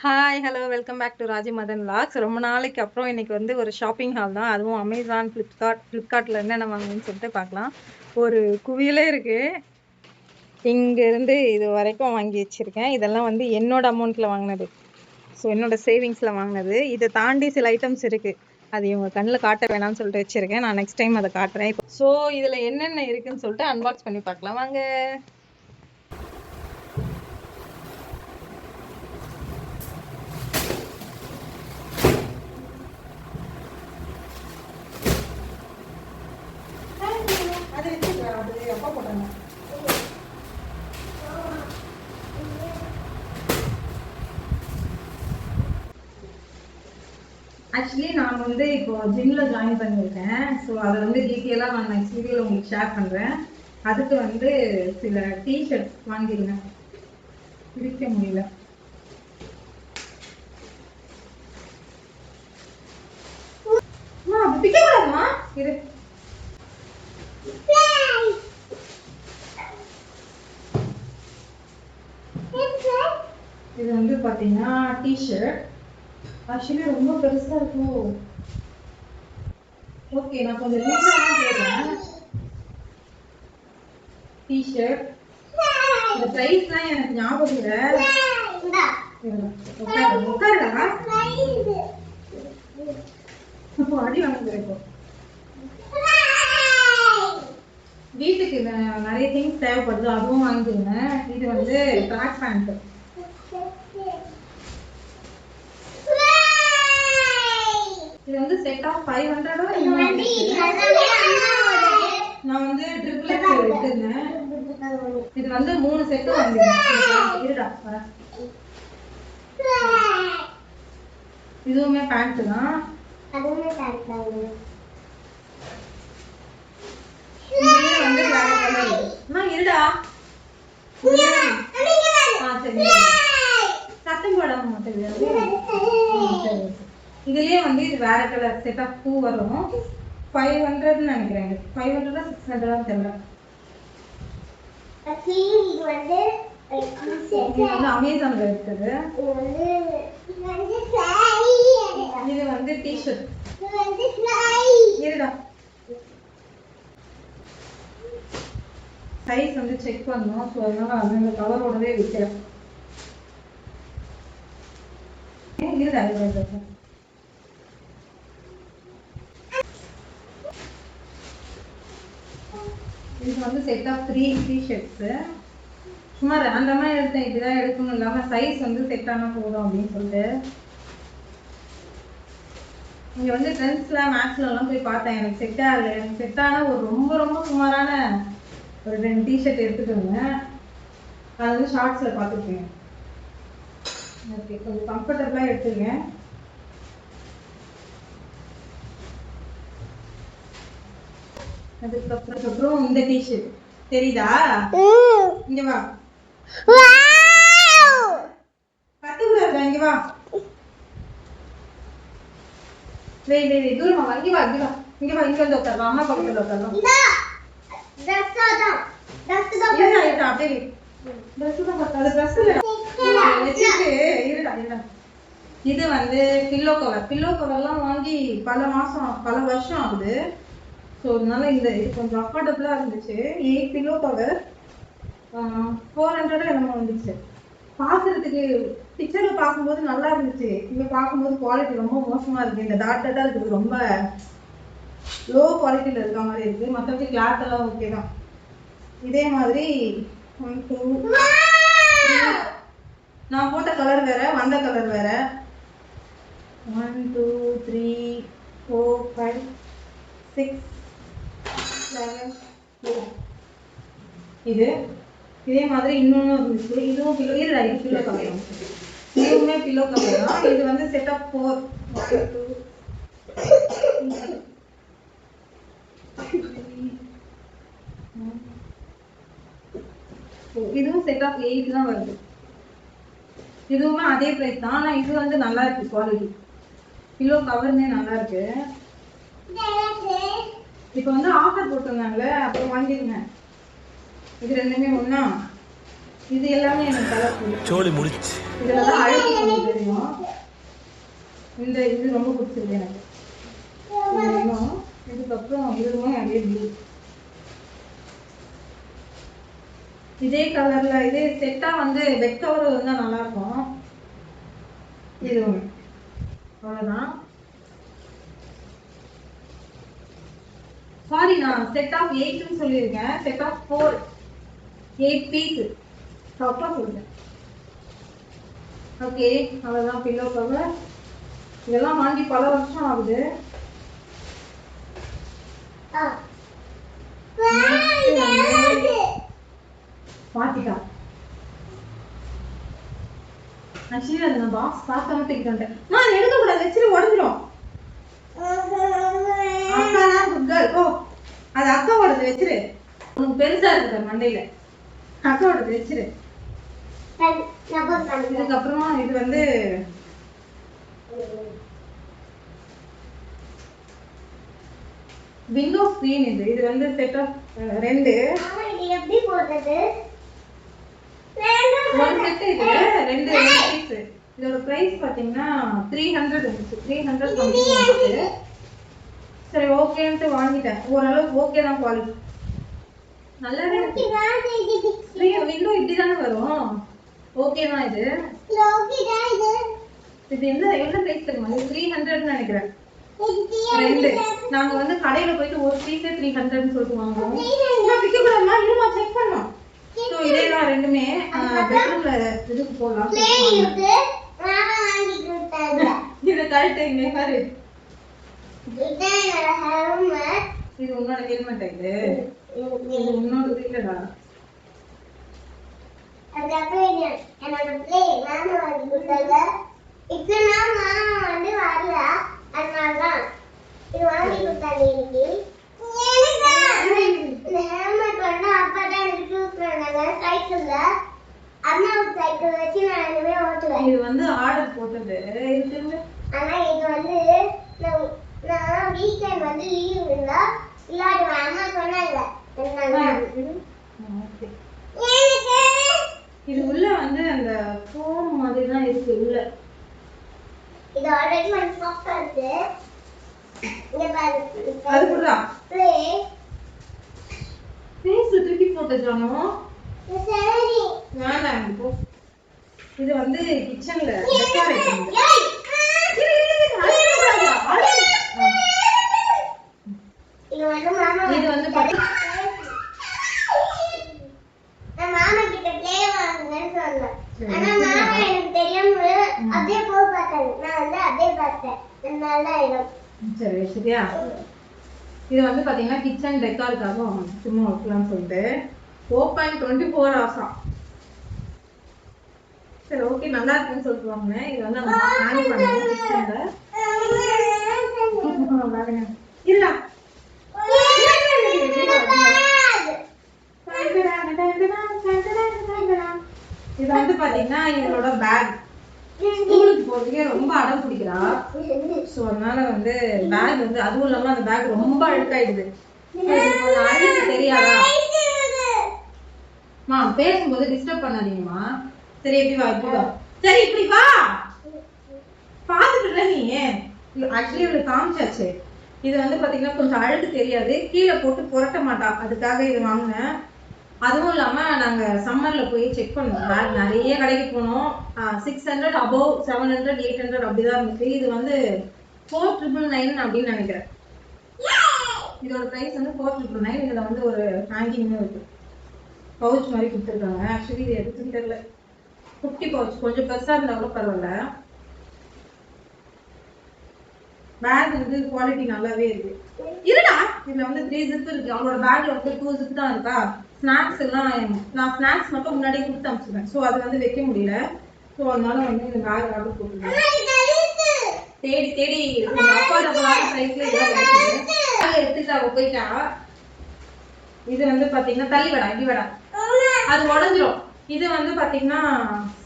Hi hello welcome back to Raji Madan vlogs. ரொம்ப நாளைக்கு அப்புறம் இன்னைக்கு வந்து ஒரு ஷாப்பிங் ஹால் தான். அதுவும் அமேசான், ஃப்ளிப்கார்ட்டில் என்னென்ன வாங்கணும்னு சொல்லிட்டு பார்க்கலாம். ஒரு குவியலே இருக்கு. இங்கேருந்து இது வரைக்கும் வாங்கி வச்சிருக்கேன். இதெல்லாம் வந்து என்னோட அமௌண்ட்டில் வாங்கினது. ஸோ என்னோட சேவிங்ஸில் வாங்கினது. இதை தாண்டி சில ஐட்டம்ஸ் இருக்கு. அது இவங்க கண்ணில் காட்ட வேணாம்னு சொல்லிட்டு வச்சிருக்கேன். நான் நெக்ஸ்ட் டைம் அதை காட்டுறேன். ஸோ இதில் என்னென்ன இருக்குன்னு சொல்லிட்டு அன்பாக்ஸ் பண்ணி பார்க்கலாம் வாங்க. ஆக்சுவலி நான் வந்து இப்போ ஜிம்ல ஜாயின் பண்ணியிருக்கேன். ஸோ அதை வந்து டீட்டெயிலாக நான் நெக்ஸ்ட் வீடியோவில் உங்களுக்கு ஷேர் பண்ணுறேன். அதுக்கு வந்து சில டிஷர்ட்ஸ் வாங்கியிருந்தேன். பிரிக்க முடியல. இது இது வந்து பார்த்தீங்கன்னா டிஷர்ட். ஆக்சுவலி ரொம்ப பெருசா இருக்கும். ஓகே, நான் கொஞ்சம் லூஸா தான் போடுறேன். டிஷர்ட் இந்த பிரைஸ்லாம் எனக்கு ஞாபகம் இல்லை. உட்காருடா, அடி வாங்க. வீட்டுக்கு நிறைய திங்ஸ் தேவைப்படுது, அதுவும் வாங்கிடுங்க. இது வந்து ட்ராக் பேண்ட். இது வந்து செட் ஆஃப் 500. நான் வந்து ட்ரிபிள் எக்ஸ் எடுத்துருந்தேன். இது வந்து 3 செட்டு வாங்கிருக்கேன். இருடா வரேன். இதுவுமே பேண்ட் தான். இதுவே வந்து வேற கலர். நான் இருடா. சரி, சத்தம் போடாம மாட்டேங்குது. இதுலயே வந்து இது வேற கலர் செட் ஆஃப் 2 வரும். 500 நினைக்கிறேன். 500 600 தெரியல. இது வந்து அமேசான்ல இருக்குது. இது வந்து டிஷர்ட். இருடா, சைஸ் வந்து செக் பண்ணணும். ஸோ அதனால அந்த கலரோடவே விற்கிறேன். இருடா, இது வந்து செட் ஆஃப் 3 டிஷர்ட்ஸு. சும்மா ரேண்டமாக எடுத்தேன், இப்படிதான் எடுக்கணும் இல்லாமல் சைஸ் வந்து செட் ஆனால் போதும் அப்படின்னு சொல்லிட்டு. இங்கே வந்து ட்ரெண்ட்ஸில் மேக்ஸ்லலாம் போய் பார்த்தேன். எனக்கு செட் ஆகலை. எனக்கு செட் ஆனால் ஒரு ரொம்ப ரொம்ப சுமாரான ஒரு 2 டிஷர்ட் எடுத்துக்கோங்க. அது வந்து ஷார்ட்ஸில் பார்த்துருக்கேன். ஓகே, கொஞ்சம் கம்ஃபர்டபுளாக எடுத்துருக்கேன். அதுக்கப்புறம் இந்த டிஷர்ட் தெரியுதா? இங்க வா. கத்துக்கூடாது, இங்க வா. வெய் தூரமா வா. இங்க வா, இங்க வந்து உட்காரலாம். அம்மா பக்கத்துல உட்காரலாம். இது வந்து பில்லோ கவர். பில்லோ கவர்லாம் வாங்கி பல வருஷம் ஆகுது. ஸோ அதனால இது கொஞ்சம் அஃபோர்டபுளாக இருந்துச்சு. 8 பில்லோ கவர் 400 என்னமோ வந்துச்சு. பார்க்கறதுக்கு பிக்சரில் பார்க்கும்போது நல்லா இருந்துச்சு. இங்கே பார்க்கும்போது குவாலிட்டி ரொம்ப மோசமாக இருக்குது. இந்த டாட்டாக இருக்குது, ரொம்ப லோ குவாலிட்டியில் இருக்க மாதிரி இருக்குது. மற்றபடி கிளாத் எல்லாம் ஓகே தான். இதே மாதிரி 1 2 3, நான் போட்ட கலர் வேற, வந்த கலர் வேற. 1 2 3 4 5 6 7 8. இது இதே மாதிரி இன்னொன்று இருந்துச்சு. இதுவும் பில்லோ. இது பில்லோ கவர். இதுவுமே பில்லோ கவர் தான். இது வந்து செட் ஆஃப் 4. 1 2 இதுவும் செட் ஆஃப் 8 தான் வருது. இதுவுமே அதே பிரைஸ் தான். ஆனால் இது வந்து நல்லா இருக்கு குவாலிட்டி. பில்லோ கவருமே நல்லா இருக்கு. இப்போ வந்து ஆஃபர் போட்டிருந்தாங்களே, அப்புறம் வாங்கிருந்தேன். இது ரெண்டுமே ஒண்ணா. இது எல்லாமே எனக்கு கலர் சோலி முடிச்சு. இதெல்லாம் அழகு பண்ணி தெரியும். இது ரொம்ப பிடிச்சிருக்கு எனக்கு. இதுக்கப்புறம் இதுவுமே அதே ப்ளூ, இதே கலர்ல இதே செட்டா வந்து பெட் கவர் இருந்தா நல்லா இருக்கும். இது ஒன்று அவ்வளோதான். சாரி, நான் செட் ஆஃப் 8ன்னு சொல்லியிருக்கேன். செட் ஆஃப் 4, 8 பீஸ் தப்பா சொல்றேன். ஓகே, அவ்வளோதான் பில்லோ கவர். இதெல்லாம் வாங்கி பல வருஷம் ஆகுது. மாத்திட்டா ஆக்சுவலி அதை நான் பாக்ஸ் பார்க்காம தூக்கிட்டு வந்துட்டேன். நான் எடுக்கக்கூடாது, வச்சுட்டு உடஞ்சிரும். ஓ, அது அக்காவோடது வச்சிரு. உனக்கு பெருசா இருக்கு மண்டையில, அக்காவோடது வச்சிரு. இதுக்கப்புறமா இது வந்து விண்டோ ஸ்கிரீன். இது வந்து செட் ஆஃப் 2. எப்படி போடுறது? ஒரு செட் இது 2 பீஸ். இதோட பிரைஸ் பாத்தீங்கன்னா 300 இருந்துச்சு. 300 இருந்துச்சு. சரி ஓகேன்ட்டு வாங்கிட்டேன். ஓரளவுக்கு ஓகே தான் குவாலிட்டி. நல்லாவே இருக்கு. விண்டோ இப்படி தானே வரும். ஓகே தான் இது. இது என்ன பிரைஸ் தெரியுமா? 300 நினைக்கிறேன். 2. நாங்க வந்து கடையில போயிட்டு ஒரு பீஸே 300 சொல்லிட்டு வாங்குவோம். விக்க கூடாதுமா, இருமா செக் பண்ணோம். சோ இதேதான் ரெண்டுமே பெட்ரூம்ல இதுக்கு போடலாம். இத கரெக்ட் இங்க பாரு. இது உன்னோட ஹெல்மெட். இது உன்னோட இல்லடா. அதுக்கப்புறம் என்னோட பிளே நானும் வாங்கி கொடுத்தாங்க. இப்போ நான் வந்து வரல, அதனாலதான் இது வாங்கி கொடுத்தாங்க இன்னைக்கு. இந்த ஹெல்மெட் வந்து அப்பா தான் எனக்கு சூஸ் பண்ணாங்க. சைக்கிள்ல அம்மா சைக்கிள் வச்சு நான் இனிமே ஓட்டுவேன். இது வந்து ஆர்டர் போட்டது இருக்கு. ஆனா இது வந்து நான் வீக்கெண்ட் வந்து லீவ் இருந்தா இல்லாட்டி அம்மா சொன்னாங்க. இது உள்ள வந்து அந்த ஃபோம் மாதிரி தான் இருக்கு உள்ள. இது ஆல்ரெடி ஒரு சாஃப்ட்டா இருக்கு. இங்க பாரு. அது குடுடா. பேஸ் தூக்கி போட்டுறானோ. சரி. வேண்டாம் போ. இது வந்து கிச்சன்ல டெக்கரேட் பண்ணுது. இது வந்து மாமா கிட்ட ப்ளே வாங்குங்கன்னு சொன்னேன். ஆனா மாமா எனக்கு தெரியாம அப்படியே போய் பார்த்தாங்க. நான் வந்து அப்படியே பார்த்தேன். அதனால தான் சரி சரியா. இது வந்து பாத்தீங்கன்னா கிச்சன் டெக்காருக்காக சும்மா வைக்கலாம்னு சொல்லிட்டு ஓப்பன் 24 hours. சரி ஓகே, நல்லா இருக்குன்னு சொல்லிட்டு வாங்கினேன். இது வந்து நம்ம ஹேங் பண்ணுவோம் கிச்சன்ல. இல்ல இது வந்து பாத்தீங்கன்னா எங்களோட பேக். ஸ்கூலுக்கு போறதுக்கே ரொம்ப அடம் பிடிக்கிறா. ஸோ அதனால வந்து பேக் வந்து, அதுவும் இல்லாம அந்த பேக் ரொம்ப அழுக்காயிடுது. அழுக்கு தெரியாதா? மா பேசும்போது டிஸ்டர்ப் பண்ணாதீங்கம்மா. சரி எப்படி வா, இப்படி வா. சரி இப்படி வா. பாத்துட்டு நீ ஆக்சுவலி இவளுக்கு காமிச்சாச்சு. இது வந்து பாத்தீங்கன்னா கொஞ்சம் அழுக்கு தெரியாது, கீழே போட்டு புரட்ட மாட்டா. அதுக்காக இது வாங்கினேன். அதுவும் இல்லாம நாங்க சம்மர்ல போய் செக் பண்ணோம். பேக் நிறைய கடைக்கு போனோம். 600 above 700 800 அப்படிதான் இருந்துச்சு. இது வந்து 4999 அப்படின்னு நினைக்கிறேன். இதோட பிரைஸ் வந்து 4999. இதுல வந்து ஒரு ஹேங்கிங்கும் இருக்கு. பவுச் மாதிரி கொடுத்துருக்காங்க. ஆக்சுவலி இது எதுக்குன்னு தெரியல. குட்டி பவுச், கொஞ்சம் பெருசா இருந்தா கூட பரவாயில்ல. பேக் வந்து குவாலிட்டி நல்லாவே இருக்கு. இருடா, இதுல வந்து 3 ஜிப் இருக்கு. அவங்களோட பேக்ல வந்து 2 ஜிப் தான் இருக்கா. ஸ்நாக்ஸ் எல்லாம் நான் ஸ்நாக்ஸ் மட்டும் முன்னாடியே கொடுத்து அனுப்பிச்சிருவேன். ஸோ அதை வந்து வைக்க முடியல. ஸோ அதனால வந்து இந்த பேக் ஆர்டர் போட்டுருக்கேன். தேடி தேடி அஃபோர்டபுளான பிரைஸ்ல இதெல்லாம் எடுத்துட்டு அவ போயிட்டா. இது வந்து பாத்தீங்கன்னா தள்ளி வடா, இப்படி வடா, அது உடஞ்சிரும். இது வந்து பாத்தீங்கன்னா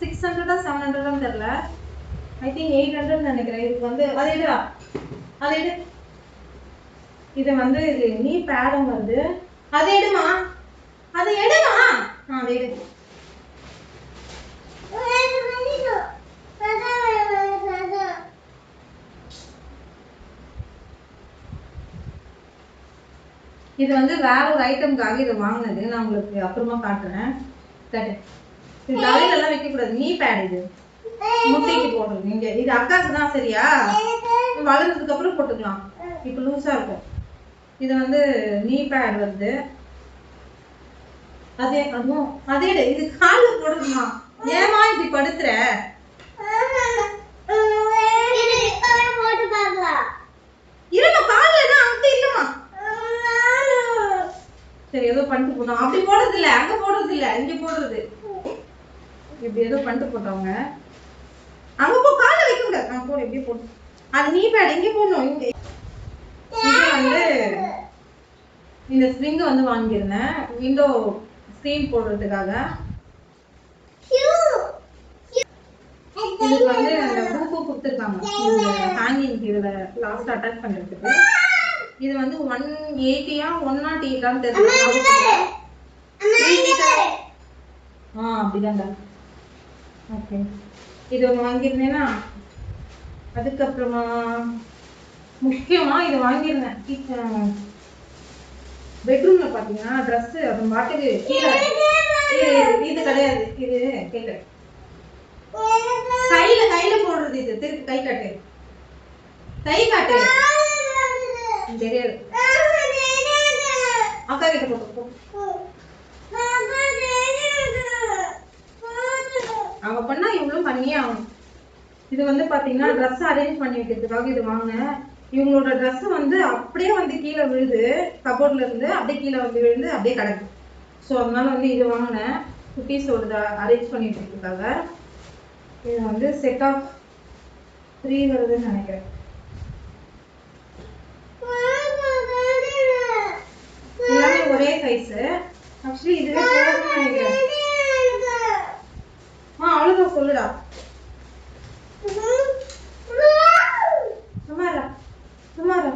600 700 தெரியல. ஐ திங்க் 800 நினைக்கிறேன். இதுக்கு வந்து அது எடுடா, அது எடு. இது வந்து நீ பேடம் வருது. அதை எடுமா, அதை எடுமா. அதை எடு. இது வந்து வேற ஒரு ஐட்டம்காக இதை வாங்கினது. நான் உங்களுக்கு அப்புறமா காட்டுறேன். இது தலையில எல்லாம் வைக்க கூடாது. நீ பேட் இது முட்டைக்கு போடுறது. இங்க இது அக்காக்கு தான். சரியா? வளர்ந்ததுக்கு அப்புறம் போட்டுக்கலாம். இப்ப லூஸா இருக்கும். இது வந்து நீ பேட் வருது. அதே அதுவும் அதே இது கால்ல போடுறதுமா. ஏமா இப்படி படுத்துற? இருமா கால்ல தான் அங்க இல்லமா. சரி ஏதோ பண்ணிட்டு போட்டோம். அப்படி போடுறது இல்ல, அங்க போடுறது இல்ல, இங்க போடுறது. இப்படி ஏதோ பண்ணிட்டு போட்டவங்க. அங்க போ கால்ல வைக்க கூடாது. நான் போடு இப்படி போடு. அது நீ பேட் இங்க போடணும். இங்க இது வந்து இந்த ஸ்ப்ரிங் வந்து வாங்கியிருந்தேன் விண்டோ ஸ்க்ரீன் போடுறதுக்காக. இதுக்கு வந்து அந்த ஹூக்கு கொடுத்துருக்காங்க இந்த ஹேங்கிங் இதுல லாஸ்ட் அட்டாச் பண்றதுக்கு. இது வந்து 180 108 தெரியல. அப்படிதான்டா. ஓகே இது ஒன்று வாங்கியிருந்தேன்னா அதுக்கப்புறமா முக்கியமா இது வாங்கியிருந்தேன். பெட்ரூம்ல பாத்தீங்கன்னா ட்ரெஸ் அது பாட்டுக்கு கீழே. இது கிடையாது. இது கேட்குறேன். கையில போடுறது. இது திருப்பி கை காட்டு. கை காட்டு. தெரியாது. அக்கா கிட்ட போட்டு அவ பண்ணா இவ்வளவு பண்ணியே ஆகும். இது வந்து பாத்தீங்கன்னா ட்ரெஸ் அரேஞ்ச் பண்ணி வைக்கிறதுக்காக இது வாங்கினேன். இவங்களோட ட்ரெஸ் வந்து அப்படியே வந்து கீழே விழுது. கபோர்ட்ல இருந்து அப்படியே கீழே வந்து விழுந்து அப்படியே கிடக்கு. ஸோ அதனால வந்து இது வாங்கினேன் குட்டீஸோட அரேஞ்ச் பண்ணி வைக்கிறதுக்காக. இது வந்து செட் ஆஃப் 3 வருதுன்னு நினைக்கிறேன். எல்லாமே ஒரே சைஸ். ஆக்சுவலி இதுவே போதும்னு நினைக்கிறேன். அவ்வளவுதான் சொல்லுடா. சுமாரா சுமாரா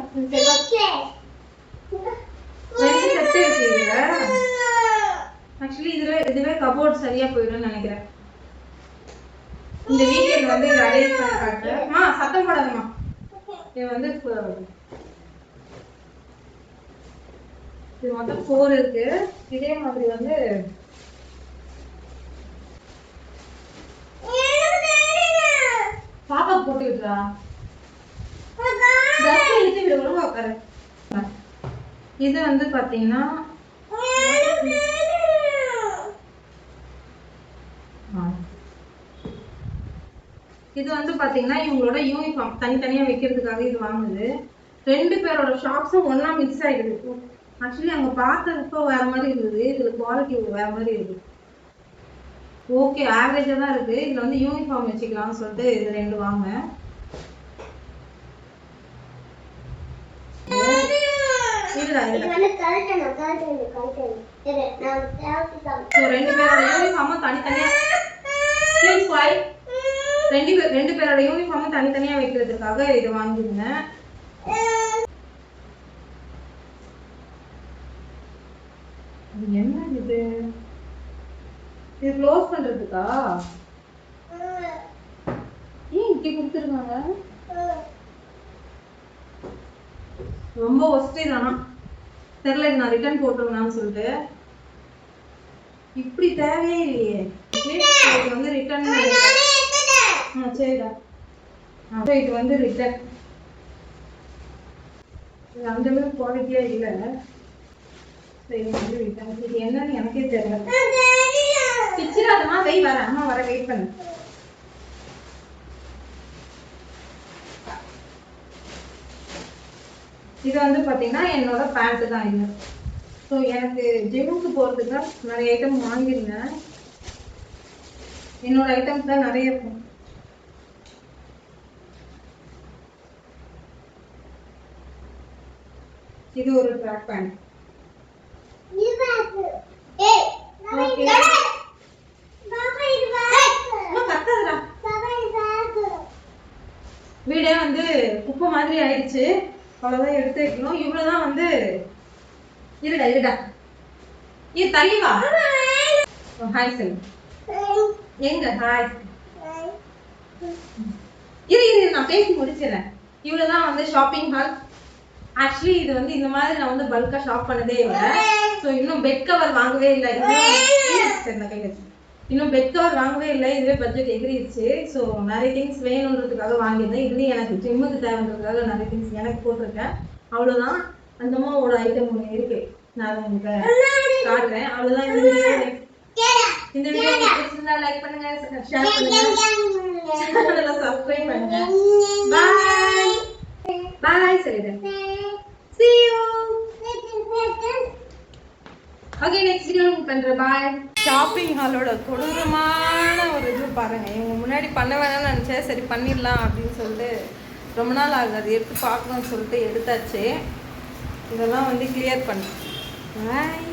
ஆக்சுவலி இதுவே கபோர்ட் சரியா போயிடும்னு நினைக்கிறேன். இந்த வீக்கெண்ட் வந்து இதை அரேஞ்ச் பண்ணி காட்டுறேன். சத்தம் போடாதம்மா. இது வந்து இது மொத்தம் 4 இருக்கு. இதே மாதிரி வந்து பாப்பா போட்டு விடுறா. இது வந்து பாத்தீங்கன்னா இது வந்து பாத்தீங்கன்னா இவங்களோட யூனிஃபார்ம் தனித்தனியா வைக்கிறதுக்காக இது வாங்குது. 2 பேரோட ஷாப்ஸும் ஒன்னா மிக்ஸ் ஆயிடுது. ஆக்சுவலி அங்க பார்த்தப்போ வேற மாதிரி இருந்தது. இதுல குவாலிட்டி வேற மாதிரி இருக்கு. ஓகே ஆவரேஜா தான் இருக்கு. இதுல வந்து யூனிஃபார்ம் வச்சுக்கலாம்னு சொல்லிட்டு இது 2 வாங்க. இதுடா இது வந்து கரெக்ட்டா கரெக்ட்டா. சோ 2 பேரோட யூனிஃபார்மும் தனித்தனியா ப்ளீஸ் வாய். 2 பேரோட யூனிஃபார்மும் தனித்தனியா வைக்கிறதுக்காக இது வாங்கிருந்தேன். என்ன இது? இது க்ளோஸ் பண்றதுக்கா? ஏன் இப்படி கொடுத்துருக்காங்க? ரொம்ப ஒஸ்டே தானா தெரியல. நான் ரிட்டர்ன் போட்டுருவேன்னு சொல்லிட்டு இப்படி தேவையே இல்லையே. இது வந்து ரிட்டர்ன். சரிடா. இது வந்து ரிட்டர்ன். அந்த அளவுக்கு குவாலிட்டியா இல்லை. சரி வந்து ரிட்டர்ன். இது என்னன்னு எனக்கே தெரியல. பிச்சிராதமா வை வர. அம்மா வர வெயிட் பண்ணு. இது வந்து பாத்தீங்கன்னா என்னோட பேண்ட் தான் இது. ஸோ எனக்கு ஜிம்முக்கு போறதுக்கு நிறைய ஐட்டம் வாங்கியிருந்தேன். என்னோட ஐட்டம்ஸ் தான் நிறைய இருக்கும். இது ஒரு ட்ராக் பேண்ட். வீடே வந்து குப்பை மாதிரி ஆயிடுச்சு. அவ்வளவுதான் எடுத்து வைக்கணும். இவ்வளவுதான் வந்து இருடா இது தள்ளி வா. ஹாய் சொல்லு. எங்க ஹாய். இரு நான் பேசி முடிச்சிடறேன். இவ்வளவுதான் வந்து ஷாப்பிங் ஹால். ஆக்சுவலி இது வந்து இந்த மாதிரி நான் வந்து பல்கா ஷாப் பண்ணதே இல்லை. ஸோ இன்னும் பெட் கவர் வாங்கவே இல்லை. இன்னும் பெட் கவர் வாங்கவே இல்லை. இதுவே பட்ஜெட் எகிரிடுச்சு. ஸோ நிறைய திங்ஸ் வேணுன்றதுக்காக வாங்கியிருந்தேன். இதுலேயும் எனக்கு ஜிம்முக்கு தேவைன்றதுக்காக நிறைய திங்ஸ் எனக்கு போட்டிருக்கேன். அவ்வளோதான். அந்த ஒரு ஐட்டம் ஒன்று இருக்கு, நான் உங்களுக்கு காட்டுறேன். அவ்வளோதான். இந்த வீடியோ பிடிச்சிருந்தா லைக் பண்ணுங்க, ஷேர் பண்ணுங்க, சேனலை சப்ஸ்கிரைப் பண்ணுங்க. பாய் பாய். சரிதான். See you. Okay, next video பண்றேன். பாய். ஷாப்பிங் ஹாலோட கொடூரமான ஒரு இது பாருங்க. இவங்க முன்னாடி பண்ண வேணாம்னு நினச்சேன். சரி பண்ணிடலாம் அப்படின்னு சொல்லிட்டு ரொம்ப நாள் ஆகுது அது எடுத்து பார்க்கணும்னு சொல்லிட்டு எடுத்தாச்சு. இதெல்லாம் வந்து கிளியர் பண்ணேன். பாய்.